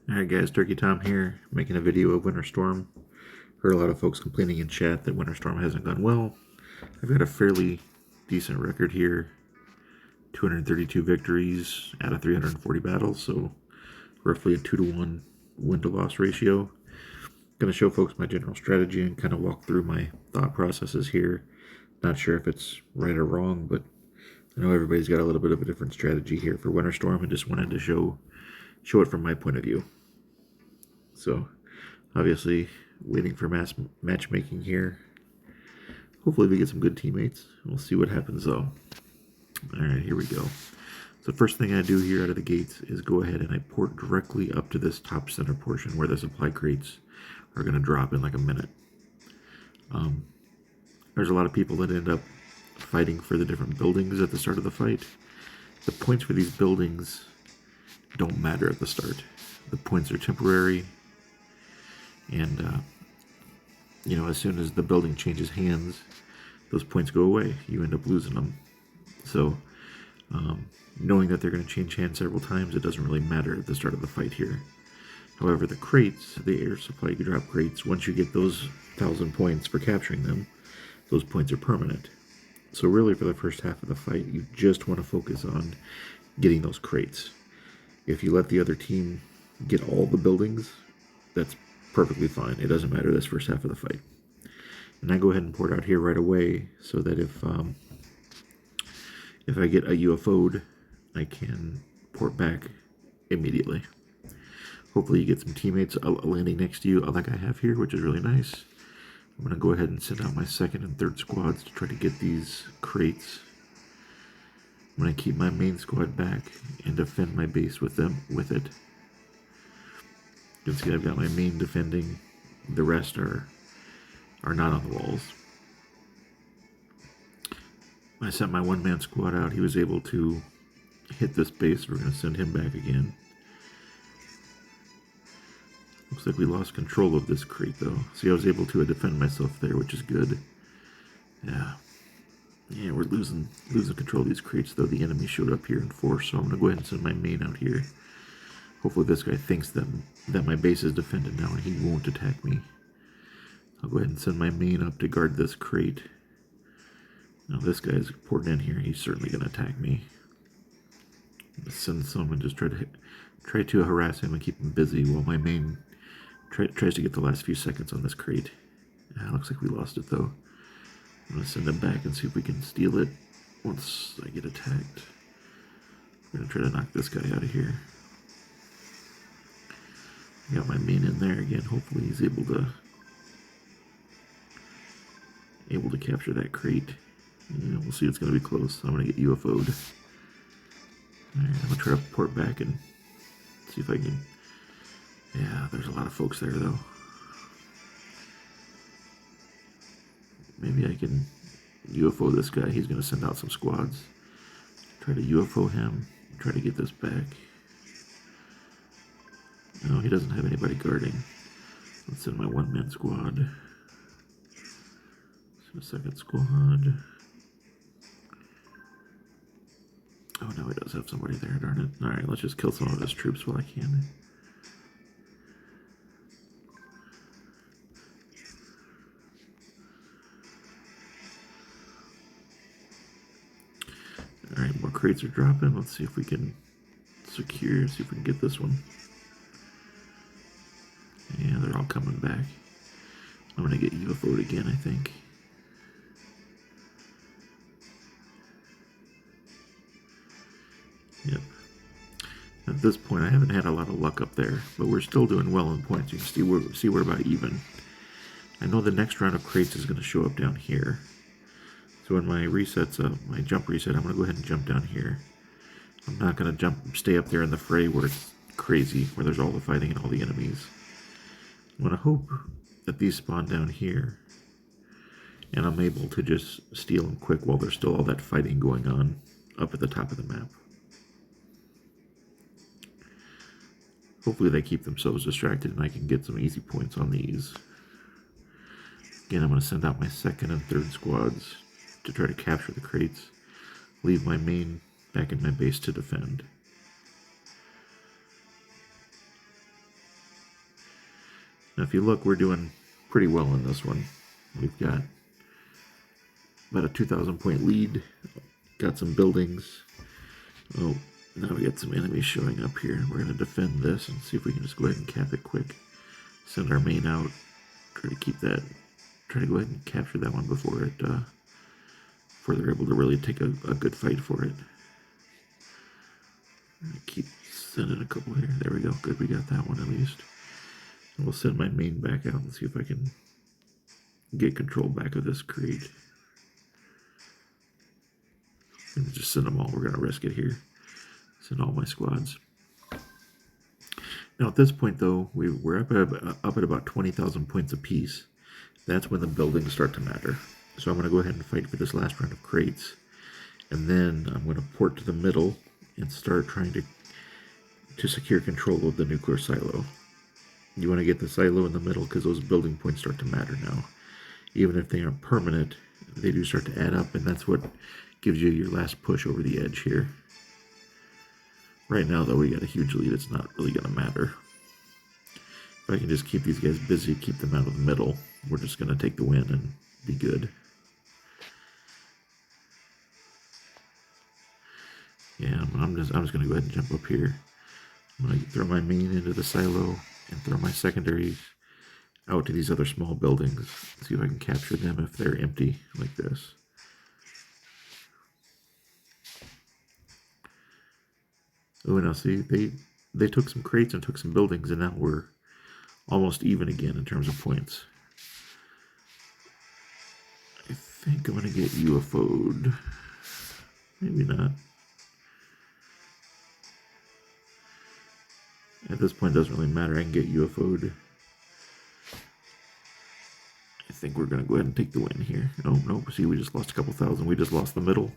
Alright guys, Turkey Tom here, making a video of Winter Storm. Heard a lot of folks complaining in chat that Winter Storm hasn't gone well. I've got a fairly decent record here. 232 victories out of 340 battles, so roughly a 2-to-1 win-to-loss ratio. Going to show folks my general strategy and kind of walk through my thought processes here. Not sure if it's right or wrong, but I know everybody's got a little bit of a different strategy here for Winter Storm, and just wanted to show it from my point of view. So, obviously, waiting for matchmaking here. Hopefully we get some good teammates. We'll see what happens though. Alright, here we go. So the first thing I do here out of the gates is go ahead and I port directly up to this top center portion where the supply crates are going to drop in like a minute. There's a lot of people that end up fighting for the different buildings at the start of the fight. The points for these buildings don't matter at the start. The points are temporary, and as soon as the building changes hands, those points go away. You end up losing them. So, knowing that they're going to change hands several times, it doesn't really matter at the start of the fight here. However, the crates, the air supply drop crates, once you get those 1,000 points for capturing them, those points are permanent. So really, for the first half of the fight, you just want to focus on getting those crates. If you let the other team get all the buildings, that's perfectly fine. It doesn't matter this first half of the fight. And I go ahead and port out here right away so that if I get a UFO'd, I can port back immediately. Hopefully you get some teammates landing next to you like I have here, which is really nice. I'm going to go ahead and send out my second and third squads to try to get these crates. I'm going to keep my main squad back and defend my base with it. You can see I've got my main defending. The rest are not on the walls. I sent my one-man squad out. He was able to hit this base. We're going to send him back again. Looks like we lost control of this crate, though. See, I was able to defend myself there, which is good. Yeah, we're losing control of these crates, though. The enemy showed up here in force, so I'm going to go ahead and send my main out here. Hopefully this guy thinks that my base is defended now and he won't attack me. I'll go ahead and send my main up to guard this crate. Now this guy's porting in here. He's certainly going to attack me. Send some and just try to harass him and keep him busy while my main tries to get the last few seconds on this crate. Looks like we lost it though. I'm going to send him back and see if we can steal it once I get attacked. I'm going to try to knock this guy out of here. Got my main in there again. Hopefully he's able to capture that crate. Yeah, we'll see. It's going to be close. I'm going to get UFO'd. Alright, I'm going to try to port back and see if I can... Yeah, there's a lot of folks there, though. Maybe I can UFO this guy. He's going to send out some squads. Try to UFO him. Try to get this back. No, he doesn't have anybody guarding. Let's send my one-man squad. So second squad. Oh, no, he does have somebody there, darn it. Alright, let's just kill some of his troops while I can. Alright, more crates are dropping. Let's see if we can see if we can get this one. Yeah, they're all coming back. I'm going to get UFO'd again, I think. Yep. At this point, I haven't had a lot of luck up there, but we're still doing well in points. You can see we're about even. I know the next round of crates is going to show up down here. So when my resets up, my jump reset, I'm going to go ahead and jump down here. I'm not going to stay up there in the fray where it's crazy, where there's all the fighting and all the enemies. I'm going to hope that these spawn down here, and I'm able to just steal them quick while there's still all that fighting going on up at the top of the map. Hopefully they keep themselves distracted and I can get some easy points on these. Again, I'm going to send out my second and third squads to try to capture the crates. Leave my main back in my base to defend. Now, if you look, we're doing pretty well in this one. We've got about a 2,000 point lead. Got some buildings. Oh, now we got some enemies showing up here. We're going to defend this and see if we can just go ahead and cap it quick. Send our main out. Try to keep that. Try to go ahead and capture that one before it, before they're able to really take a good fight for it. Keep sending a couple here. There we go. Good, we got that one at least. And we'll send my main back out and see if I can get control back of this crate. And just send them all. We're going to risk it here. Send all my squads. Now at this point, though, we're up at about 20,000 points apiece. That's when the buildings start to matter. So I'm going to go ahead and fight for this last round of crates. And then I'm going to port to the middle and start trying to secure control of the nuclear silo. You want to get the silo in the middle because those building points start to matter now. Even if they aren't permanent, they do start to add up, and that's what gives you your last push over the edge here. Right now, though, we got a huge lead. It's not really going to matter. If I can just keep these guys busy, keep them out of the middle, we're just going to take the win and be good. Yeah, I'm just going to go ahead and jump up here. I'm going to throw my main into the silo and throw my secondaries out to these other small buildings. See if I can capture them if they're empty like this. Oh, now see, they took some crates and took some buildings, and now we're almost even again in terms of points. I think I'm going to get UFO'd. Maybe not. At this point, it doesn't really matter. I can get UFO'd. I think we're going to go ahead and take the win here. Oh, no. See, we just lost a couple thousand. We just lost the middle.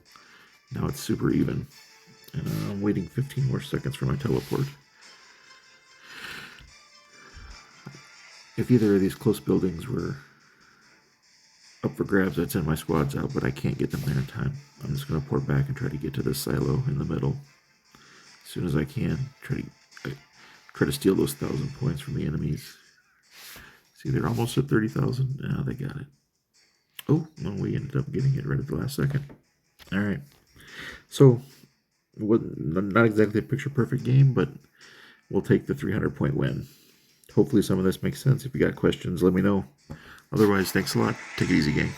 Now it's super even. And I'm waiting 15 more seconds for my teleport. If either of these close buildings were up for grabs, I'd send my squads out, but I can't get them there in time. I'm just going to port back and try to get to this silo in the middle as soon as I can. Try to steal those 1,000 points from the enemies. See, they're almost at 30,000. Now they got it. Oh, well, we ended up getting it right at the last second. All right. So, not exactly a picture-perfect game, but we'll take the 300-point win. Hopefully some of this makes sense. If you got questions, let me know. Otherwise, thanks a lot. Take it easy, gang.